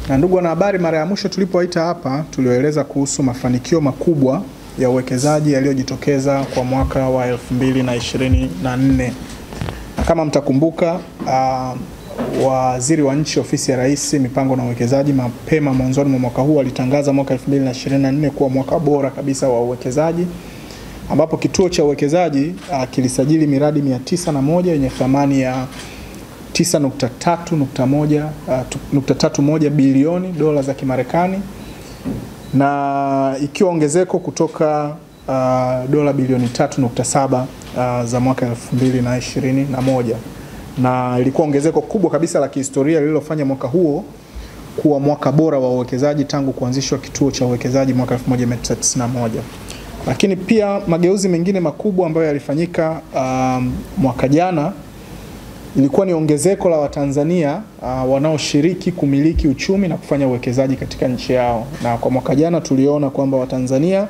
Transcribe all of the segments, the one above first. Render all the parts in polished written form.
Na ndugu wanahabari, mara ya mwisho tulipoita hapa tulioeleza kuhusu mafanikio makubwa ya uwekezaji yaliyojitokeza kwa mwaka wa 2024. Na kama mtakumbuka, Waziri wa Nchi Ofisi ya Rais Mipango na Uwekezaji mapema mwanzoni mwa mwaka huu alitangaza mwaka 2024 kuwa mwaka bora kabisa wa uwekezaji, ambapo kituo cha uwekezaji kilisajili miradi 901 yenye thamani ya 9.31 bilioni dola za Kimarekani, na ikiwa ongezeko kutoka dola bilioni 3.7 za mwaka 2021, na ilikuwa ongezeko kubwa kabisa la kihistoria lililofanya mwaka huo kuwa mwaka bora wa uwekezaji tangu kuanzishwa kituo cha uwekezaji mwaka 1991. Lakini pia mageuzi mengine makubwa ambayo yalifanyika mwaka jana ilikuwa ni ongezeko la Watanzania wanaoshiriki kumiliki uchumi na kufanya uwekezaji katika nchi yao. Na kwa mwaka jana tuliona kwamba Watanzania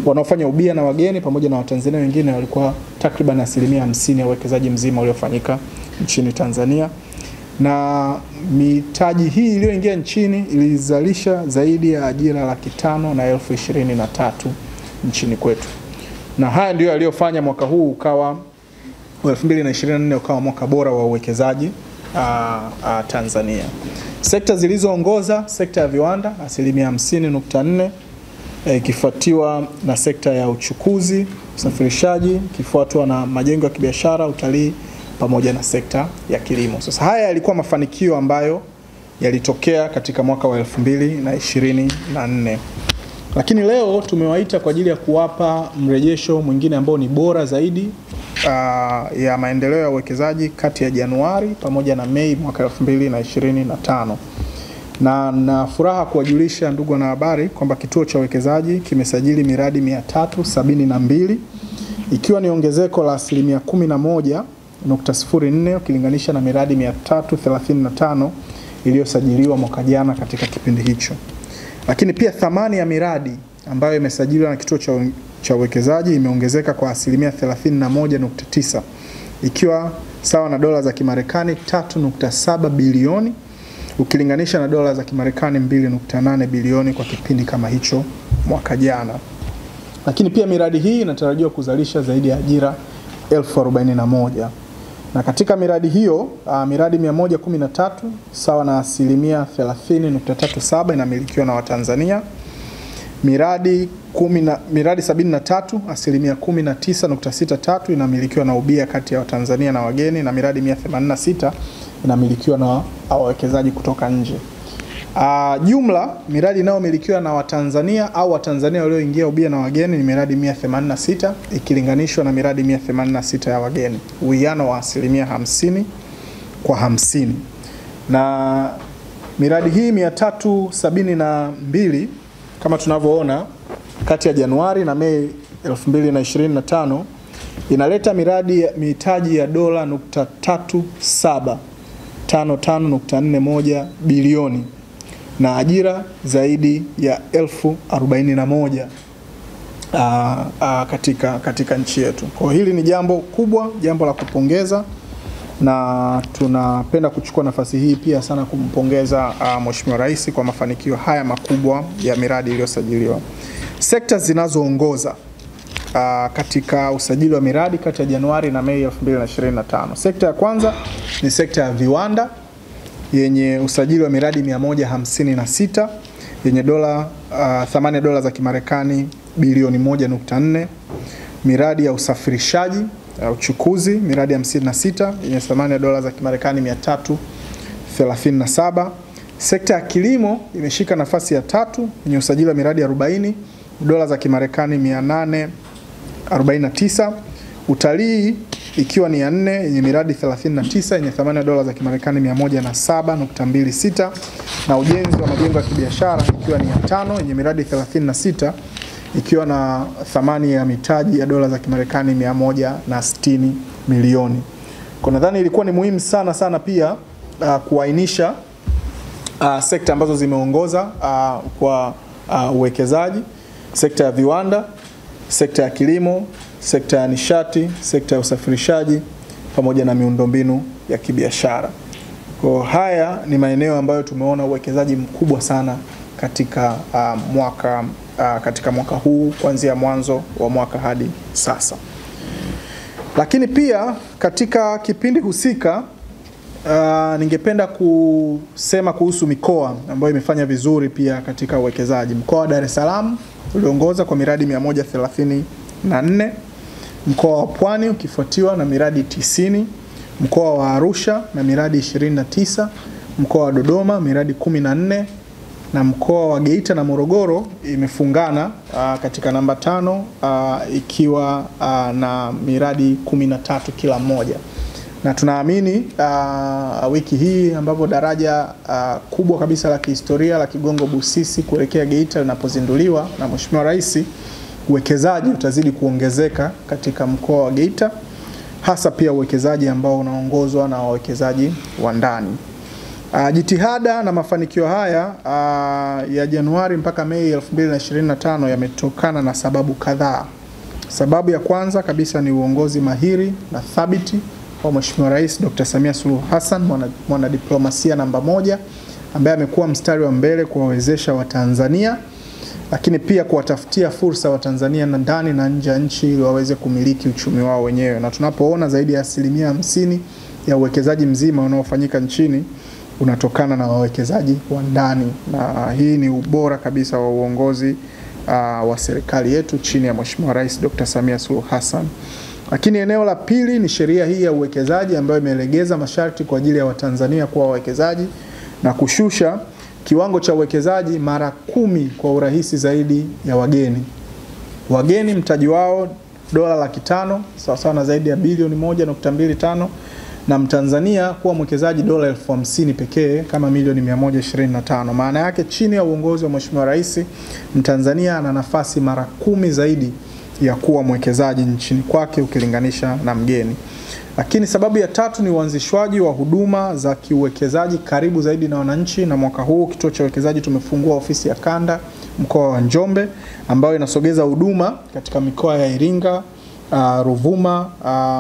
wanaofanya ubia na wageni pamoja na Watanzania wengine walikuwa takriban 50% ya uwekezaji mzima uliofanyika nchini Tanzania. Na mitaji hii iliyoingia nchini ilizalisha zaidi ya ajira 523,000 nchini kwetu. Na haya ndio yaliyofanya mwaka huu ukawa 2024 ukawa mwaka bora wa uwekezaji Tanzania. Sekta zilizoongoza, sekta ya viwanda 50.4%, ikifuatiwa na sekta ya uchukuzi, usafirishaji, ikifuatwa na majengo ya kibiashara, utalii pamoja na sekta ya kilimo. Sasa haya yalikuwa mafanikio ambayo yalitokea katika mwaka wa 2024. Lakini leo tumewaita kwa ajili ya kuwapa mrejesho mwingine ambao ni bora zaidi ya maendeleo ya uwekezaji kati ya Januari pamoja na Mei mwaka 2025. Na furaha kuwajulisha ndugu wanahabari kwamba kituo cha uwekezaji kimesajili miradi 372, ikiwa ni ongezeko la 11.04 ukilinganisha na miradi 335 iliyosajiliwa mwaka jana katika kipindi hicho. Lakini pia thamani ya miradi ambayo imesajiliwa na kituo cha uwekezaji imeongezeka kwa 31.9, ikiwa sawa na dola za Kimarekani 3.7 bilioni ukilinganisha na dola za Kimarekani 2.8 bilioni kwa kipindi kama hicho mwaka jana. Lakini pia miradi hii inatarajiwa kuzalisha zaidi ya ajira 41,000. Na katika miradi hiyo, miradi 113 sawa na 30.37 inamilikiwa na Watanzania. Miradi 73 19.63 inamilikiwa na ubia kati ya Watanzania na wageni, na miradi 186 inamilikiwa na wawekezaji kutoka nje. Jumla miradi inayomilikiwa na Watanzania au Watanzania walioingia ubia na wageni ni miradi 186 ikilinganishwa na miradi 186 ya wageni, uwiano wa 50/50. Na miradi hii 372 kama tunavyoona kati ya Januari na Mei 2025 inaleta mitaji ya dola $3.755.41 bilioni na ajira zaidi ya 41,000 katika nchi yetu. Kwa hili ni jambo kubwa, jambo la kupongeza, na tunapenda kuchukua nafasi hii pia sana kumpongeza Mheshimiwa Rais kwa mafanikio haya makubwa ya miradi iliyosajiliwa. Sekta zinazoongoza katika usajili wa miradi kati ya Januari na Mei 2025. Sekta ya kwanza ni sekta ya viwanda yenye usajili wa miradi 156 yenye thamani ya dola za Kimarekani bilioni 1.4. Miradi ya usafirishaji, uchukuzi, miradi 56 yenye thamani ya dola za Kimarekani 337. Sekta ya kilimo imeshika nafasi ya 3 yenye usajili wa miradi 40 dola za Kimarekani 849. Utalii ikiwa ni ya 4 yenye miradi 39 yenye thamani ya dola za Kimarekani 107.26, na ujenzi wa majengo ya kibiashara ikiwa ni ya 5 yenye miradi 36 ikiwa na thamani ya mitaji ya dola za Kimarekani 160 milioni. Kwa nadhani ilikuwa ni muhimu sana pia kuainisha sekta ambazo zimeongoza kwa uwekezaji: sekta ya viwanda, sekta ya kilimo, sekta ya nishati, sekta ya usafirishaji pamoja na miundombinu ya kibiashara. Kwa haya ni maeneo ambayo tumeona uwekezaji mkubwa sana katika mwaka huu, kuanzia mwanzo wa mwaka hadi sasa. Lakini pia katika kipindi husika ningependa kusema kuhusu mikoa ambayo imefanya vizuri pia katika uwekezaji. Mkoa wa Dar es Salaam uliongoza kwa miradi 134, mkoa wa Pwani ukifuatiwa na miradi 90, mkoa wa Arusha na miradi 29, mkoa wa Dodoma miradi 14, na mkoa wa Geita na Morogoro imefungana katika namba 5 ikiwa na miradi 13 kila mmoja. Na tunaamini wiki hii ambapo daraja kubwa kabisa la kihistoria la Kigongo Busisi kuelekea Geita linapozinduliwa na Mheshimiwa Rais, uwekezaji utazidi kuongezeka katika mkoa wa Geita, hasa pia uwekezaji ambao unaongozwa na wawekezaji wa ndani. Jitihada na mafanikio haya ya Januari mpaka Mei 2025 yametokana na sababu kadhaa. Sababu ya kwanza kabisa ni uongozi mahiri na thabiti wa Mheshimiwa Rais Dr. Samia Suluhu Hassan, mwanadiplomasia namba 1 ambaye amekuwa mstari wa mbele kuwawezesha Watanzania, lakini pia kuwatafutia fursa Watanzania na ndani na nje ya nchi ili waweze kumiliki uchumi wao wenyewe. Na tunapoona zaidi ya 50% ya uwekezaji mzima unaofanyika nchini unatokana na wawekezaji wa ndani, na hii ni ubora kabisa wa uongozi wa serikali yetu chini ya Mheshimiwa Rais Dr. Samia Suluhu Hassan. Lakini eneo la pili ni sheria hii ya uwekezaji ambayo imelegeza masharti kwa ajili ya Watanzania kuwa wawekezaji na kushusha kiwango cha uwekezaji mara 10 kwa urahisi zaidi ya wageni. Wageni mtaji wao $500,000 sawa sawa na zaidi ya bilioni 1.25, na Mtanzania kuwa mwekezaji $50,000 pekee kama milioni 125. Maana yake chini ya uongozi wa Mheshimiwa Rais, Mtanzania ana nafasi mara 10 zaidi ya kuwa mwekezaji nchini kwake ukilinganisha na mgeni. Lakini sababu ya tatu ni uanzishwaji wa huduma za kiuwekezaji karibu zaidi na wananchi, na mwaka huu kituo cha uwekezaji tumefungua ofisi ya kanda mkoa wa Njombe ambayo inasogeza huduma katika mikoa ya Iringa, Ruvuma,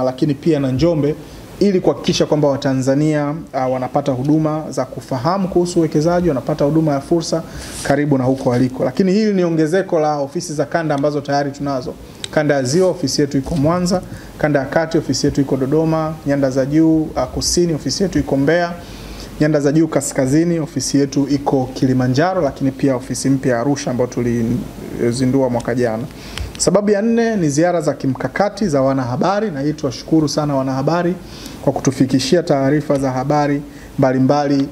lakini pia na Njombe, ili kuhakikisha kwamba Watanzania wanapata huduma za kufahamu kuhusu uwekezaji, wanapata huduma ya fursa karibu na huko waliko. Lakini hili ni ongezeko la ofisi za kanda ambazo tayari tunazo. Kanda ya Ziwa ofisi yetu iko Mwanza, kanda ya Kati ofisi yetu iko Dodoma, nyanda za juu kusini ofisi yetu iko Mbeya, nyanda za juu kaskazini ofisi yetu iko Kilimanjaro, lakini pia ofisi mpya ya Arusha ambayo tulizindua mwaka jana. Sababu ya 4 ni ziara za kimkakati za wanahabari, na hii tuwashukuru sana wanahabari kwa kutufikishia taarifa za habari mbalimbali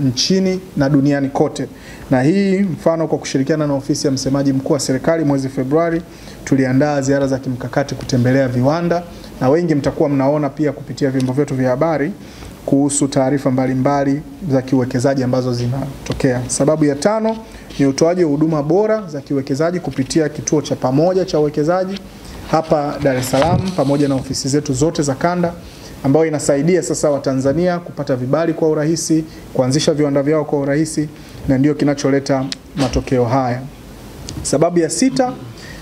nchini na duniani kote. Na hii mfano kwa kushirikiana na ofisi ya msemaji mkuu wa serikali mwezi Februari tuliandaa ziara za kimkakati kutembelea viwanda, na wengi mtakuwa mnaona pia kupitia vyombo vyetu vya habari kuhusu taarifa mbalimbali za kiuwekezaji ambazo zinatokea. Sababu ya 5 ni utoaji wa huduma bora za kiuwekezaji kupitia kituo cha pamoja cha uwekezaji hapa Dar es Salaam pamoja na ofisi zetu zote za kanda, ambayo inasaidia sasa Watanzania kupata vibali kwa urahisi, kuanzisha viwanda vyao kwa urahisi, na ndio kinacholeta matokeo haya. Sababu ya 6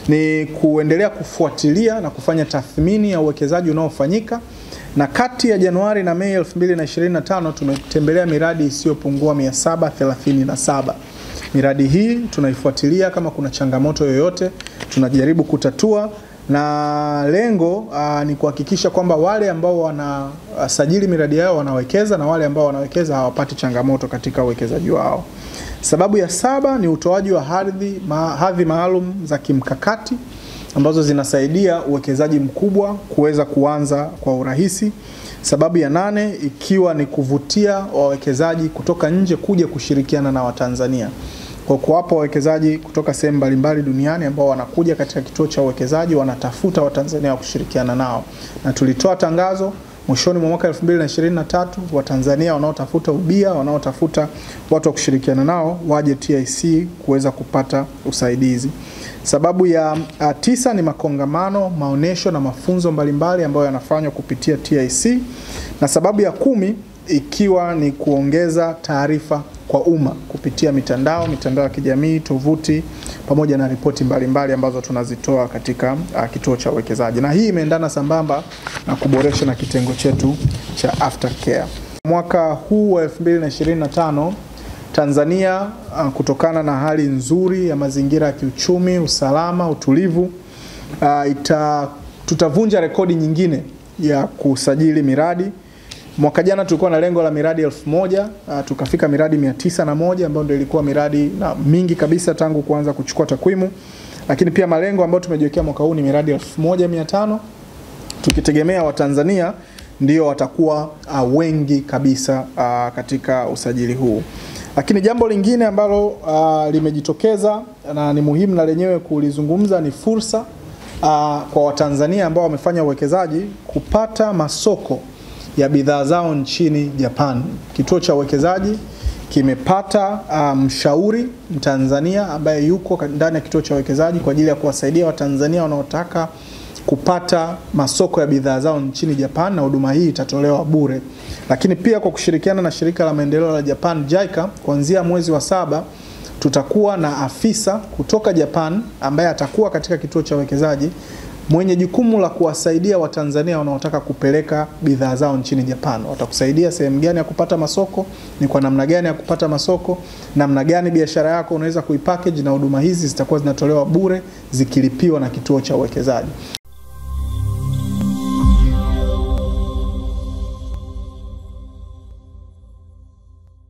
ni kuendelea kufuatilia na kufanya tathmini ya uwekezaji unaofanyika, na kati ya Januari na Mei 2025 tumetembelea miradi isiyopungua 737. Miradi hii tunaifuatilia, kama kuna changamoto yoyote tunajaribu kutatua, na lengo ni kuhakikisha kwamba wale ambao wanasajili miradi yao wanawekeza, na wale ambao wanawekeza hawapati changamoto katika uwekezaji wao. Sababu ya 7 ni utoaji wa hadhi maalum za kimkakati ambazo zinasaidia uwekezaji mkubwa kuweza kuanza kwa urahisi. Sababu ya 8 ikiwa ni kuvutia wawekezaji kutoka nje kuja kushirikiana na Watanzania, kwa kuwapa wawekezaji kutoka sehemu mbalimbali duniani ambao wanakuja katika kituo cha uwekezaji wanatafuta Watanzania wa kushirikiana nao. Na tulitoa tangazo mwishoni mwa mwaka 2023, Watanzania wanaotafuta ubia, wanaotafuta watu wa kushirikiana nao waje TIC kuweza kupata usaidizi. Sababu ya 9 ni makongamano, maonesho na mafunzo mbalimbali ambayo yanafanywa kupitia TIC. Na sababu ya 10 ikiwa ni kuongeza taarifa kwa umma kupitia mitandao ya kijamii, tovuti pamoja na ripoti mbalimbali ambazo tunazitoa katika kituo cha uwekezaji. Na hii imeendana sambamba na kuboresha na kitengo chetu cha aftercare. Mwaka huu wa 2025 Tanzania kutokana na hali nzuri ya mazingira ya kiuchumi, usalama, utulivu, tutavunja rekodi nyingine ya kusajili miradi. Mwaka jana tulikuwa na lengo la miradi 1000, tukafika miradi 901 ambayo ndio ilikuwa miradi mingi kabisa tangu kuanza kuchukua takwimu. Lakini pia malengo ambayo tumejiwekea mwaka huu ni miradi 1500, tukitegemea Watanzania ndio watakuwa wengi kabisa katika usajili huu. Lakini jambo lingine ambalo limejitokeza na ni muhimu na lenyewe kulizungumza ni fursa kwa Watanzania ambao wamefanya uwekezaji kupata masoko ya bidhaa zao nchini Japan. Kituo cha uwekezaji kimepata mshauri Mtanzania ambaye yuko ndani ya kituo cha uwekezaji kwa ajili ya kuwasaidia Watanzania wanaotaka kupata masoko ya bidhaa zao nchini Japan, na huduma hii itatolewa bure. Lakini pia kwa kushirikiana na shirika la maendeleo la Japan JICA, kuanzia mwezi wa 7 tutakuwa na afisa kutoka Japan ambaye atakuwa katika kituo cha uwekezaji mwenye jukumu la kuwasaidia Watanzania wanaotaka kupeleka bidhaa zao nchini Japan. Watakusaidia sehemu gani ya kupata masoko, ni kwa namna gani ya kupata masoko, namna gani biashara yako unaweza kuipackage, na huduma hizi zitakuwa zinatolewa bure zikilipiwa na kituo cha uwekezaji.